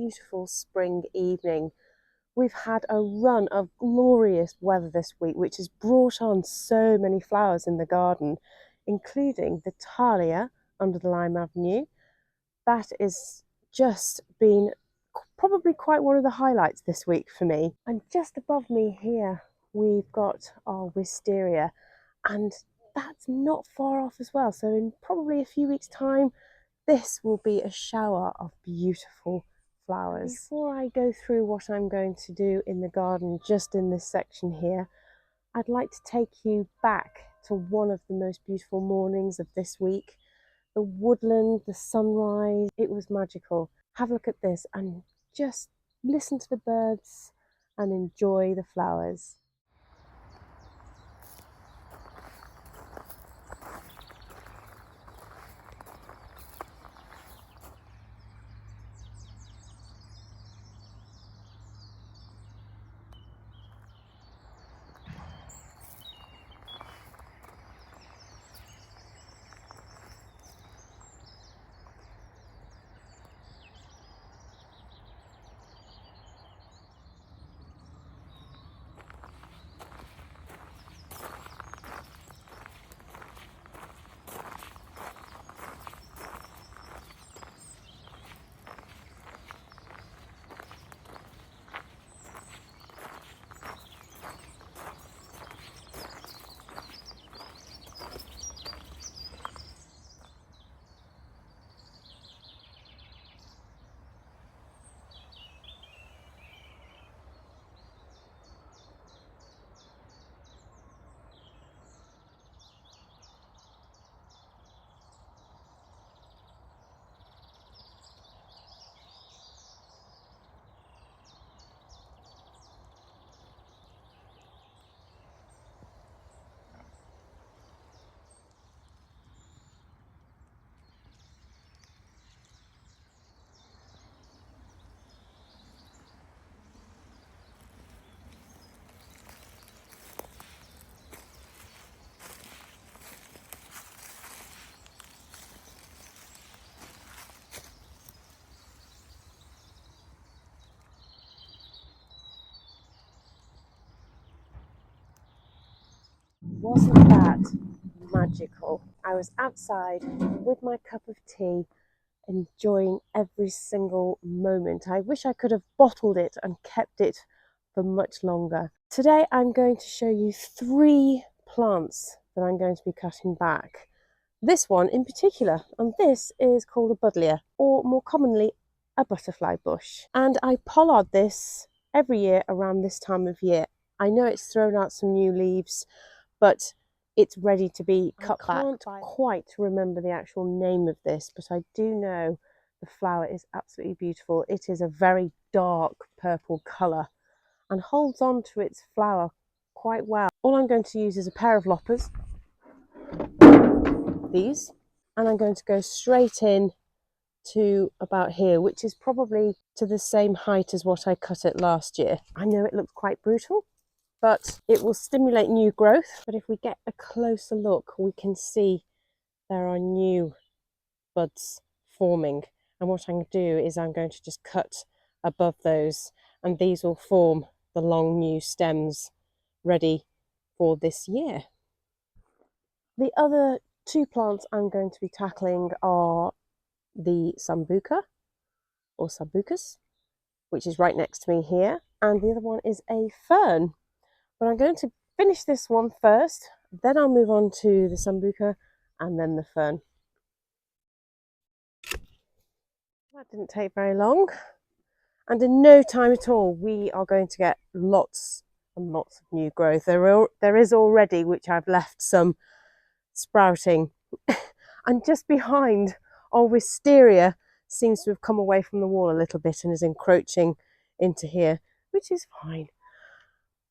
beautiful spring evening. We've had a run of glorious weather this week, which has brought on so many flowers in the garden, including the Thalia under the Lime Avenue. That is just been probably quite one of the highlights this week for me. And just above me here, we've got our wisteria, and that's not far off as well. So in probably a few weeks' time, this will be a shower of beautiful flowers. Before I go through what I'm going to do in the garden, just in this section here, I'd like to take you back to one of the most beautiful mornings of this week. The woodland, the sunrise, it was magical. Have a look at this and just listen to the birds and enjoy the flowers. Wasn't that magical? I was outside with my cup of tea, enjoying every single moment. I wish I could have bottled it and kept it for much longer. Today I'm going to show you 3 plants that I'm going to be cutting back. This one in particular, and this is called a Buddleia, or more commonly a butterfly bush. And I pollard this every year around this time of year. I know it's thrown out some new leaves, but it's ready to be cut back. I can't quite remember the actual name of this, but I do know the flower is absolutely beautiful. It is a very dark purple colour and holds on to its flower quite well. All I'm going to use is a pair of loppers, these, and I'm going to go straight in to about here, which is probably to the same height as what I cut it last year. I know it looks quite brutal, but it will stimulate new growth. But if we get a closer look, we can see there are new buds forming. And what I'm going to do is I'm going to just cut above those, and these will form the long new stems ready for this year. The other 2 plants I'm going to be tackling are the Sambuca, or Sambucus, which is right next to me here, and the other one is a fern. But I'm going to finish this one first, then I'll move on to the Sambuca and then the fern. That didn't take very long, and in no time at all we are going to get lots and lots of new growth. There is already, which I've left some sprouting, and just behind our wisteria seems to have come away from the wall a little bit and is encroaching into here, which is fine.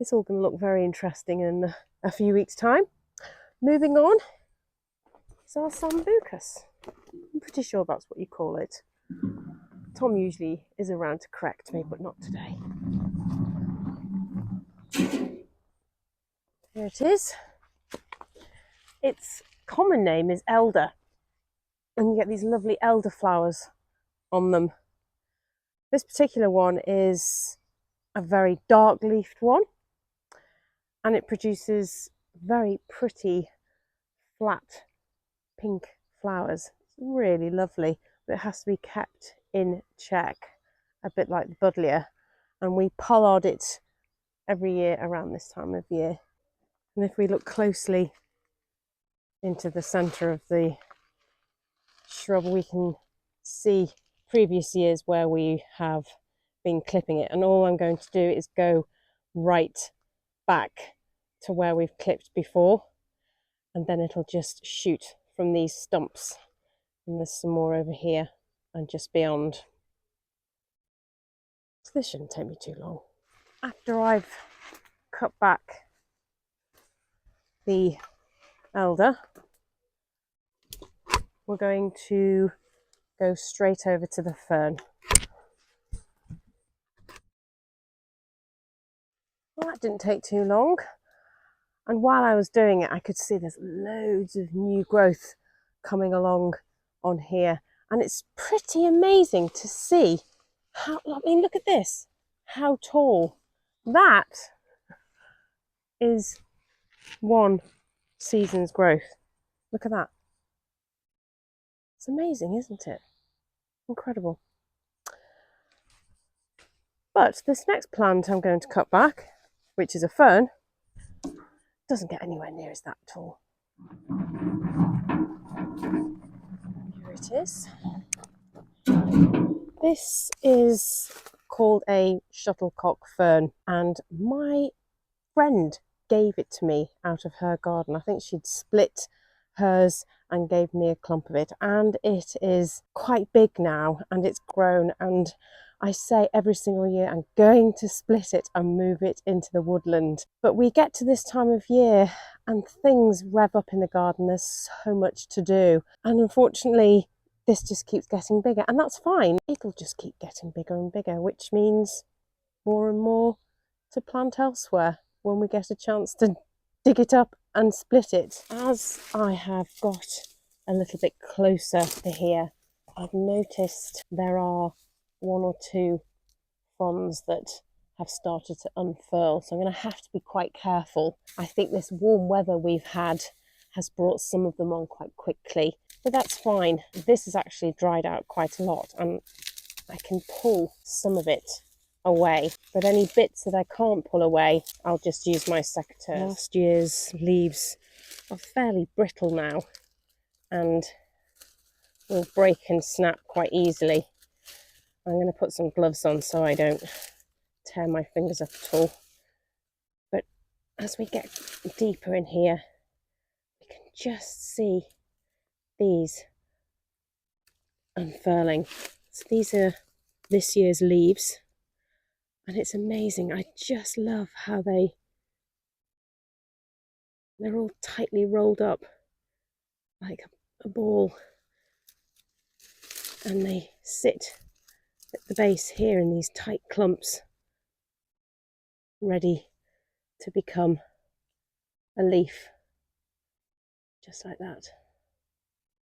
It's all going to look very interesting in a few weeks' time. Moving on is our Sambucus. I'm pretty sure that's what you call it. Tom usually is around to correct me, but not today. Here it is. Its common name is elder, and you get these lovely elder flowers on them. This particular one is a very dark leafed one, and it produces very pretty flat pink flowers. It's really lovely, but it has to be kept in check, a bit like the Buddleia, and we pollard it every year around this time of year. And if we look closely into the centre of the shrub, we can see previous years where we have been clipping it, and all I'm going to do is go right back to where we've clipped before, and then it'll just shoot from these stumps. And there's some more over here and just beyond. So this shouldn't take me too long. After I've cut back the elder, we're going to go straight over to the fern. Well, that didn't take too long. And while I was doing it, I could see there's loads of new growth coming along on here. And it's pretty amazing to see how, I mean, look at this, how tall. That is one season's growth. Look at that. It's amazing, isn't it? Incredible. But this next plant I'm going to cut back, which is a fern, doesn't get anywhere near as that tall. Here it is. This is called a shuttlecock fern, and my friend gave it to me out of her garden. I think she'd split hers and gave me a clump of it, and it is quite big now, and it's grown, and I say every single year I'm going to split it and move it into the woodland. But we get to this time of year and things rev up in the garden. There's so much to do, and unfortunately this just keeps getting bigger, and that's fine. It'll just keep getting bigger and bigger, which means more and more to plant elsewhere when we get a chance to dig it up and split it. As I have got a little bit closer to here, I've noticed there are one or two fronds that have started to unfurl, so I'm going to have to be quite careful. I think this warm weather we've had has brought some of them on quite quickly, but that's fine. This has actually dried out quite a lot, and I can pull some of it away, but any bits that I can't pull away, I'll just use my secateurs. Last year's leaves are fairly brittle now and will break and snap quite easily. I'm going to put some gloves on so I don't tear my fingers up at all. But as we get deeper in here, we can just see these unfurling. So these are this year's leaves, and it's amazing. I just love how they're all tightly rolled up like a ball, and they sit at the base here in these tight clumps, ready to become a leaf, just like that.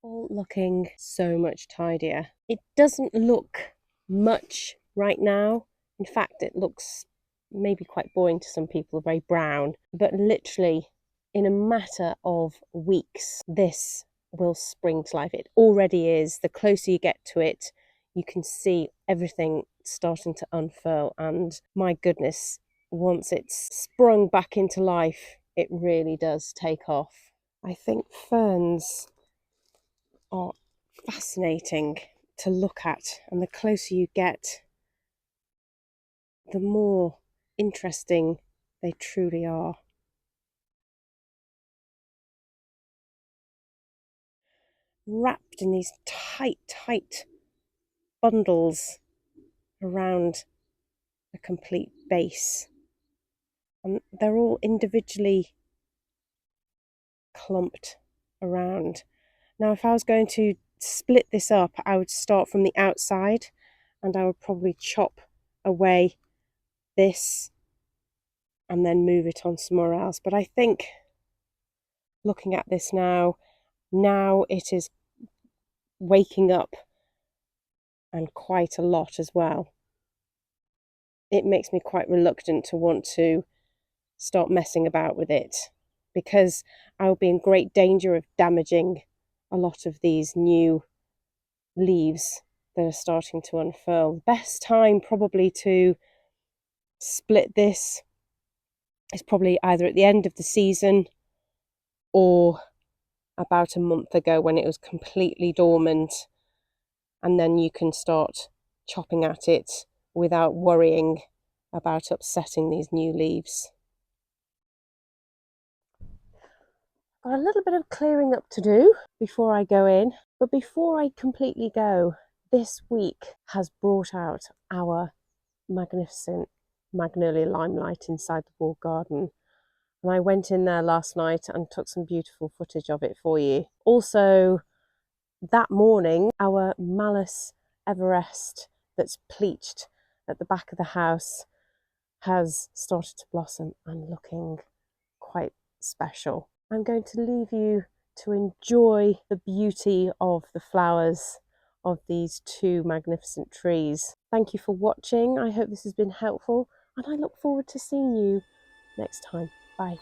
All looking so much tidier. It doesn't look much right now. In fact, it looks maybe quite boring to some people, very brown, but literally in a matter of weeks, this will spring to life. It already is. The closer you get to it, you can see everything starting to unfurl, and my goodness, once it's sprung back into life, it really does take off. I think ferns are fascinating to look at, and the closer you get, the more interesting they truly are. Wrapped in these tight bundles around a complete base, and they're all individually clumped around. Now, if I was going to split this up, I would start from the outside, and I would probably chop away this and then move it on somewhere else. But I think looking at this now it is waking up, and quite a lot as well. it makes me quite reluctant to want to start messing about with it, because I'll be in great danger of damaging a lot of these new leaves that are starting to unfurl. The best time probably to split this is probably either at the end of the season or about a month ago when it was completely dormant, and then you can start chopping at it without worrying about upsetting these new leaves. Got a little bit of clearing up to do before I go in, but before I completely go, this week has brought out our magnificent Magnolia Limelight inside the walled garden. And I went in there last night and took some beautiful footage of it for you. Also, that morning, our Malus Evereste that's pleached at the back of the house has started to blossom and looking quite special. I'm going to leave you to enjoy the beauty of the flowers of these two magnificent trees. Thank you for watching. I hope this has been helpful, and I look forward to seeing you next time. Bye.